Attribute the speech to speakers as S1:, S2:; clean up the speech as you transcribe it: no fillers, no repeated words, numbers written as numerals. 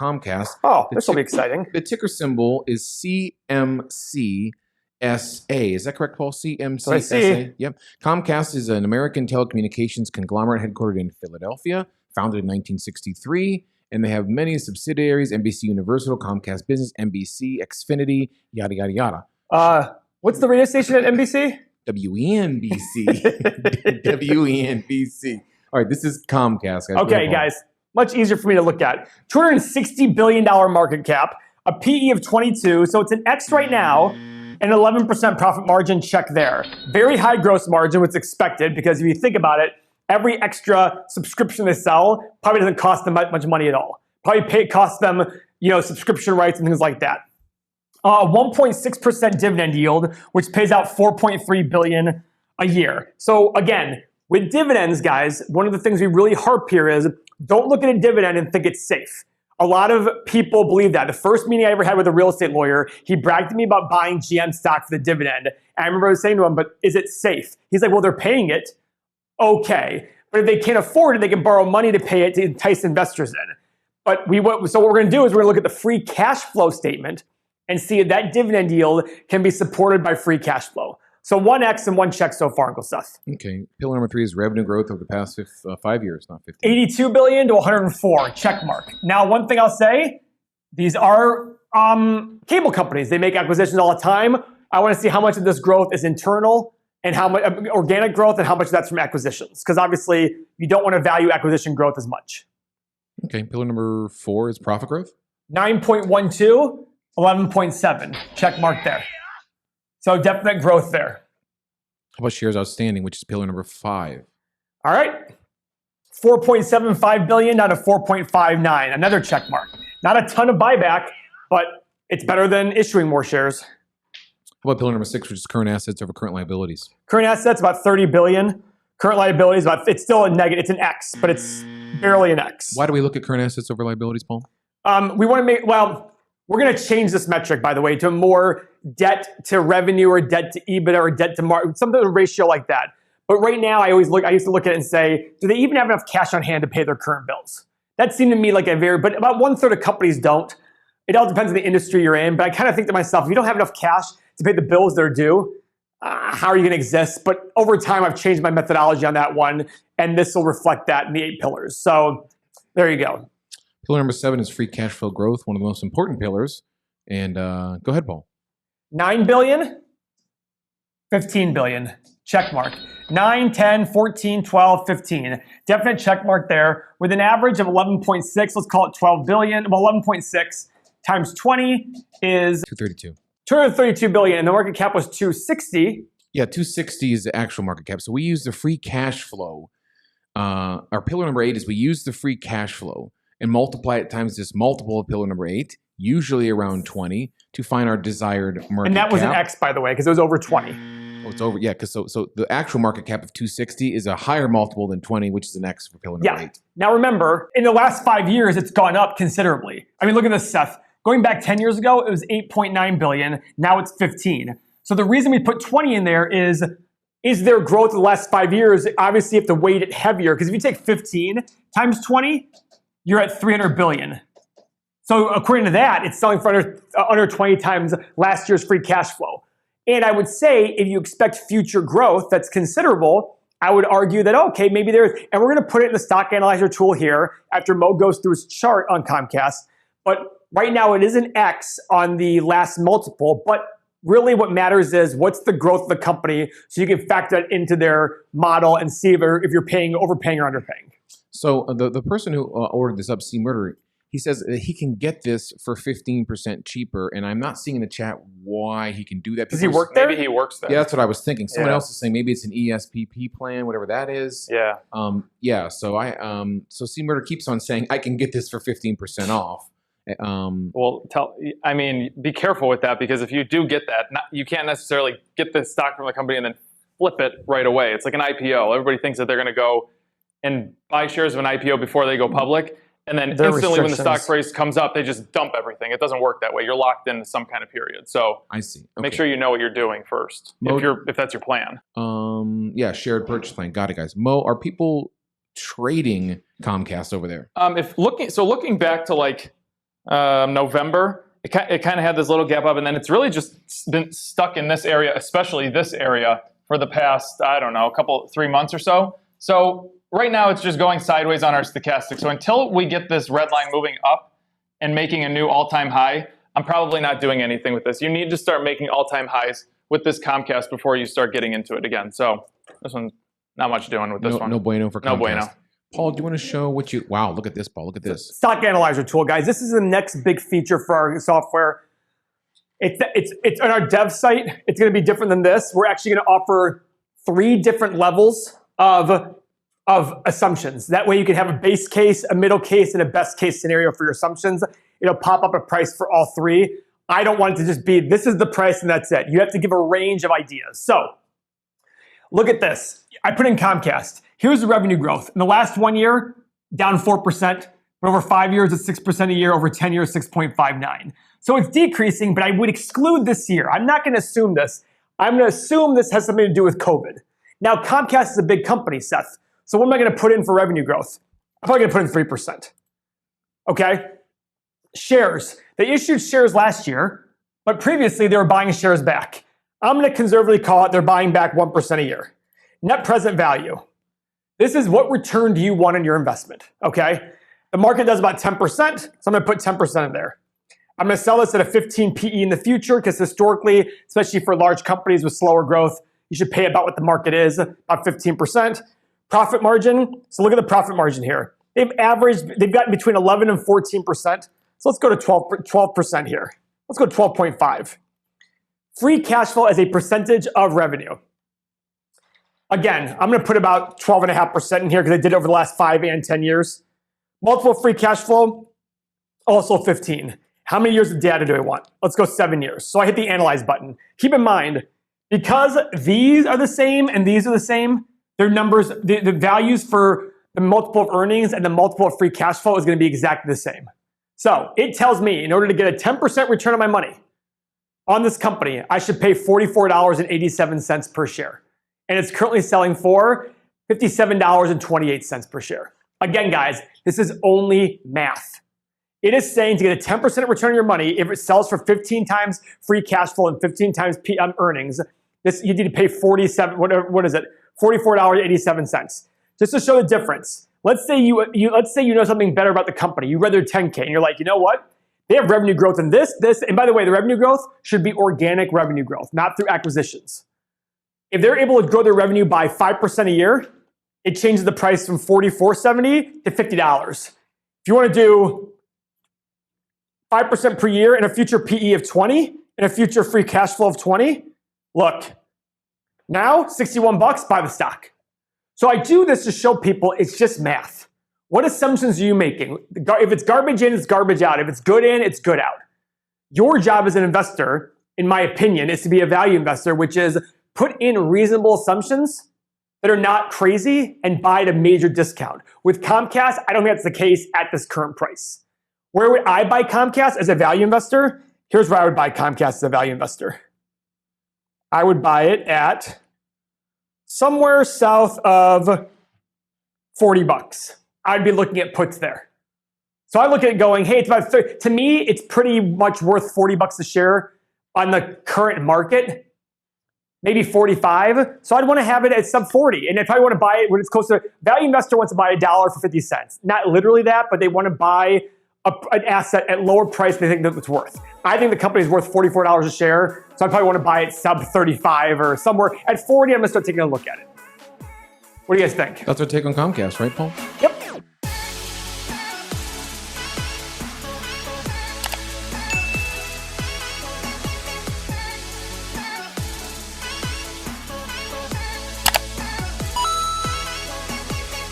S1: Comcast.
S2: Oh, this will be exciting.
S1: The ticker symbol is CMCSA. Is that correct, Paul? CMCSA? Yep. Comcast is an American telecommunications conglomerate headquartered in Philadelphia, founded in 1963, and they have many subsidiaries: NBC Universal, Comcast Business, NBC, Xfinity, yada, yada, yada.
S2: What's the radio station at NBC?
S1: WNBC. WNBC. All right, this is Comcast, guys.
S2: Okay, guys. Much easier for me to look at. $260 billion market cap, a PE of 22, so it's an X right now, and 11% profit margin, check there. Very high gross margin, what's expected, because if you think about it, every extra subscription they sell probably doesn't cost them much money at all. Probably costs them, subscription rights and things like that. 1.6% dividend yield, which pays out $4.3 billion a year. So again, with dividends, guys, one of the things we really harp here is don't look at a dividend and think it's safe. A lot of people believe that. The first meeting I ever had with a real estate lawyer, he bragged to me about buying GM stock for the dividend. And I remember saying to him, but is it safe? He's like, well, they're paying it. Okay. But if they can't afford it, they can borrow money to pay it to entice investors in. So what we're going to do is we're going to look at the free cash flow statement and see if that dividend yield can be supported by free cash flow. So 1X and 1 check so far, Uncle Seth.
S1: Okay. Pillar number 3 is revenue growth over the past 5 years, not 15.
S2: 82 billion to 104, check mark. Now, one thing I'll say, these are cable companies. They make acquisitions all the time. I want to see how much of this growth is internal and how much organic growth and how much of that's from acquisitions. Because obviously, you don't want to value acquisition growth as much.
S1: Okay. Pillar number 4 is profit growth.
S2: 9.12. 11.7, check mark there. So definite growth there.
S1: How about shares outstanding, which is pillar number 5?
S2: All right. 4.75 billion down to 4.59, another check mark. Not a ton of buyback, but it's better than issuing more shares.
S1: How about pillar number 6, which is current assets over current liabilities?
S2: Current assets about 30 billion. Current liabilities it's still a negative. It's an X, but it's barely an X.
S1: Why do we look at current assets over liabilities, Paul?
S2: We want to we're going to change this metric, by the way, to more debt to revenue or debt to EBITDA or debt to market, some sort of ratio like that. But right now, I used to look at it and say, do they even have enough cash on hand to pay their current bills? That seemed to me like but about 1/3 of companies don't. It all depends on the industry you're in. But I kind of think to myself, if you don't have enough cash to pay the bills that are due, how are you going to exist? But over time, I've changed my methodology on that one, and this will reflect that in the 8 pillars. So there you go.
S1: Pillar number 7 is free cash flow growth, one of the most important pillars. And go ahead, Paul.
S2: 9 billion, 15 billion, check mark. 9, 10, 14, 12, 15. Definite check mark there with an average of 11.6. Let's call it 12 billion. Well, 11.6 times 20 is
S1: 232.
S2: 232 billion, and the market cap was 260.
S1: Yeah, 260 is the actual market cap. So we use the free cash flow. Our pillar number 8 is we use the free cash flow and multiply it times this multiple of pillar number 8, usually around 20, to find our desired market cap.
S2: And that was an X, by the way, because it was over 20.
S1: Oh, it's over. Yeah, because so the actual market cap of 260 is a higher multiple than 20, which is an X for pillar number 8.
S2: Now remember, in the last 5 years, it's gone up considerably. I mean, look at this, Seth. Going back 10 years ago, it was 8.9 billion. Now it's 15. So the reason we put 20 in there is there growth in the last 5 years? Obviously, you have to weight it heavier, because if you take 15 times 20, you're at 300 billion. So according to that, it's selling for under 20 times last year's free cash flow. And I would say if you expect future growth that's considerable, I would argue that, okay, maybe there's, and we're going to put it in the stock analyzer tool here after Mo goes through his chart on Comcast. But right now it is an X on the last multiple, but really what matters is what's the growth of the company, so you can factor that into their model and see if you're overpaying or underpaying.
S1: So the person who ordered this up, C Murder, he says that he can get this for 15% cheaper, and I'm not seeing in the chat why he can do that.
S2: Does he work there?
S3: Maybe he works there.
S1: Yeah, that's what I was thinking. Someone else is saying maybe it's an ESPP plan, whatever that is.
S3: Yeah.
S1: So C Murder keeps on saying I can get this for 15% off.
S3: Be careful with that, because if you do get that, you can't necessarily get the stock from the company and then flip it right away. It's like an IPO. Everybody thinks that they're going to go and buy shares of an IPO before they go public. And then instantly when the stock price comes up, they just dump everything. It doesn't work that way. You're locked into some kind of period. So
S1: I see. Okay.
S3: Make sure you know what you're doing first, if that's your plan.
S1: Shared purchase plan. Got it, guys. Mo, are people trading Comcast over there?
S3: Looking back to like November. It kind of had this little gap up, and then it's really just been stuck in this area, especially this area, for the past, I don't know, 3 months or so. So right now it's just going sideways on our stochastic. So until we get this red line moving up and making a new all-time high, I'm probably not doing anything with this. You need to start making all-time highs with this Comcast before you start getting into it again. So this one's not much doing with this one.
S1: No bueno for Comcast.
S3: No bueno.
S1: Paul, do you want to show what you... Wow, look at this, Paul. Look at this.
S2: Stock analyzer tool, guys. This is the next big feature for our software. It's on our dev site. It's going to be different than this. We're actually going to offer 3 different levels of assumptions. That way you can have a base case, a middle case, and a best case scenario for your assumptions. It'll pop up a price for all 3. I don't want it to just be, this is the price and that's it. You have to give a range of ideas. So look at this. I put in Comcast. Here's the revenue growth. In the last 1 year, down 4%. But over 5 years, it's 6% a year. Over 10 years, 6.59. So it's decreasing, but I would exclude this year. I'm not going to assume this. I'm going to assume this has something to do with COVID. Now, Comcast is a big company, Seth. So what am I going to put in for revenue growth? I'm probably going to put in 3%. Okay? Shares. They issued shares last year, but previously they were buying shares back. I'm going to conservatively call it they're buying back 1% a year. Net present value. This is what return do you want on your investment, okay? The market does about 10%, so I'm going to put 10% in there. I'm going to sell this at a 15 PE in the future because historically, especially for large companies with slower growth, you should pay about what the market is, about 15%. Profit margin, so look at the profit margin here. They've gotten between 11 and 14%. So let's go to 12% here. Let's go 12.5. Free cash flow as a percentage of revenue. Again, I'm going to put about 12.5% in here because I did it over the last 5 and 10 years. Multiple free cash flow, also 15. How many years of data do I want? Let's go 7 years. So I hit the analyze button. Keep in mind, because these are the same and these are the same, their numbers, the values for the multiple of earnings and the multiple of free cash flow is going to be exactly the same. So it tells me in order to get a 10% return on my money on this company, I should pay $44.87 per share. And it's currently selling for $57.28 per share. Again, guys, this is only math. It is saying to get a 10% return on your money, if it sells for 15 times free cash flow and 15 times earnings, you need to pay $44.87. Just to show the difference. Let's say you know something better about the company. You read their 10K and you're like, you know what? They have revenue growth in this. And by the way, the revenue growth should be organic revenue growth, not through acquisitions. If they're able to grow their revenue by 5% a year, it changes the price from $44.70 to $50. If you want to do 5% per year and a future PE of 20 and a future free cash flow of 20, look, now $61, buy the stock. So I do this to show people it's just math. What assumptions are you making? If it's garbage in, it's garbage out. If it's good in, it's good out. Your job as an investor, in my opinion, is to be a value investor, which is put in reasonable assumptions that are not crazy and buy at a major discount. With Comcast, I don't think that's the case at this current price. Where would I buy Comcast as a value investor? Here's where I would buy Comcast as a value investor. I would buy it at somewhere south of $40. I'd be looking at puts there. So I look at it going, hey, it's about 30. To me, it's pretty much worth $40 a share on the current market. Maybe 45. So I'd want to have it at sub 40. And if I want to buy it when it's closer, value investor wants to buy $1 for 50 cents. Not literally that, but they want to buy an asset at lower price than they think that it's worth. I think the company is worth $44 a share. So I probably want to buy it sub 35 or somewhere. At 40, I'm going to start taking a look at it. What do you guys think?
S1: That's our take on Comcast, right, Paul?
S2: Yep.